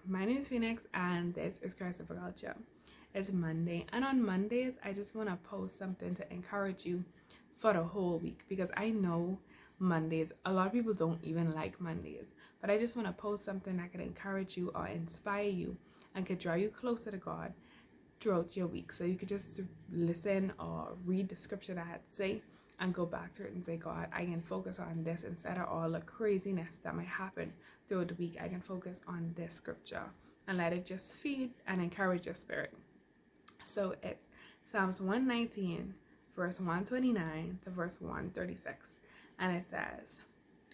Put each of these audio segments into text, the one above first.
My name is Phoenix and this is Christ of Culture. It's Monday, and on Mondays I just want to post something to encourage you for the whole week, because I know Mondays, a lot of people don't even like Mondays, but I just want to post something that could encourage you or inspire you and could draw you closer to God throughout your week. So you could just listen or read the scripture that I had to say and go back to it and say, God, I can focus on this instead of all the craziness that might happen throughout the week. I can focus on this scripture and let it just feed and encourage your spirit. So it's Psalms 119, verse 129 to verse 136. And it says,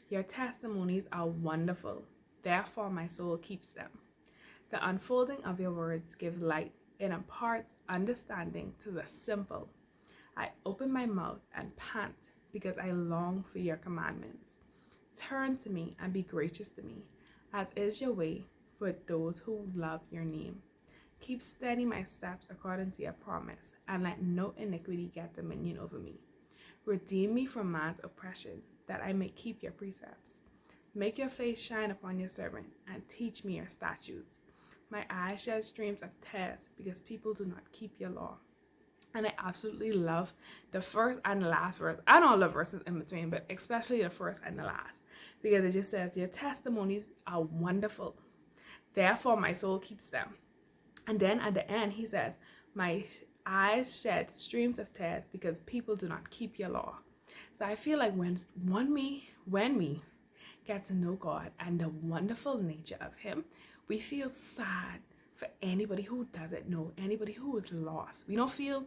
your testimonies are wonderful, therefore my soul keeps them. The unfolding of your words give light. It imparts understanding to the simple. I open my mouth and pant because I long for your commandments. Turn to me and be gracious to me, as is your way with those who love your name. Keep steady my steps according to your promise, and let no iniquity get dominion over me. Redeem me from man's oppression, that I may keep your precepts. Make your face shine upon your servant, and teach me your statutes. My eyes shed streams of tears because people do not keep your law. And I absolutely love the first and the last verse, and all the verses in between, but especially the first and the last, because it just says, your testimonies are wonderful, therefore my soul keeps them. And then at the end he says, my eyes shed streams of tears because people do not keep your law. So I feel like when we get to know God and the wonderful nature of him, we feel sad for anybody who doesn't know, anybody who is lost. We don't feel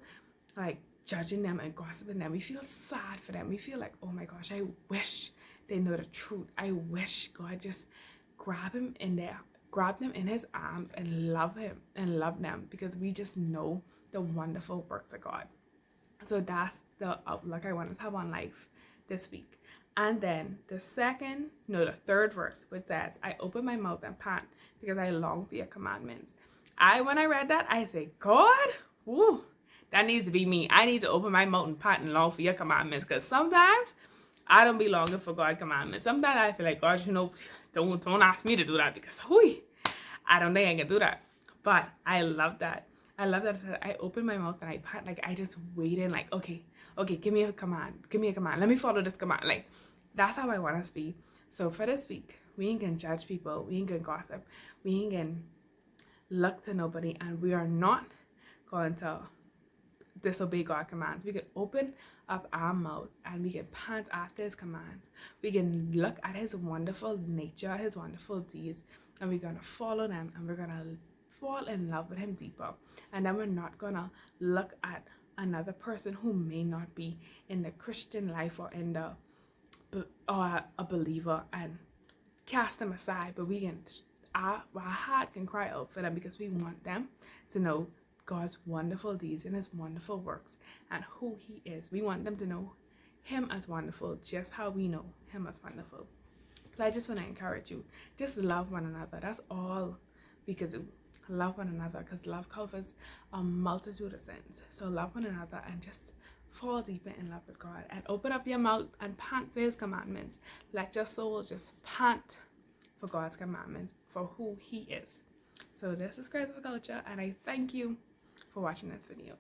like judging them and gossiping them. We feel sad for them. We feel like, oh my gosh, I wish they know the truth. I wish God just grab them in his arms and love him and love them, because we just know the wonderful works of God. So that's the outlook I want us to have on life this week. And then the third verse, which says, I open my mouth and pant because I long for your commandments. When I read that, I say, God, woo, that needs to be me. I need to open my mouth and pant and long for your commandments, because sometimes I don't be longing for God's commandments. Sometimes I feel like, God, don't ask me to do that, because I don't think I can do that. But I love that. I love that I open my mouth and I pant, like I just waiting, like, okay, give me a command. Let me follow this command. Like, that's how I want us to be. So for this week, we ain't gonna judge people. We ain't gonna gossip. We ain't gonna look to nobody. And we are not going to disobey God's commands. We can open up our mouth and we can pant after his commands. We can look at his wonderful nature, his wonderful deeds, and we're going to follow them, and we're going to fall in love with him deeper. And then we're not going to look at another person who may not be in the Christian life or in the or a believer and cast them aside, but we can our heart can cry out for them, because we want them to know God's wonderful deeds and his wonderful works and who he is. We want them to know him as wonderful, just how we know him as wonderful. So I just want to encourage you, just love one another. That's all we could do. Love one another, because love covers a multitude of sins. So love one another and just fall deeper in love with God, and open up your mouth and pant for his commandments. Let your soul just pant for God's commandments, for who he is. So this is Christ of Culture, and I thank you for watching this video.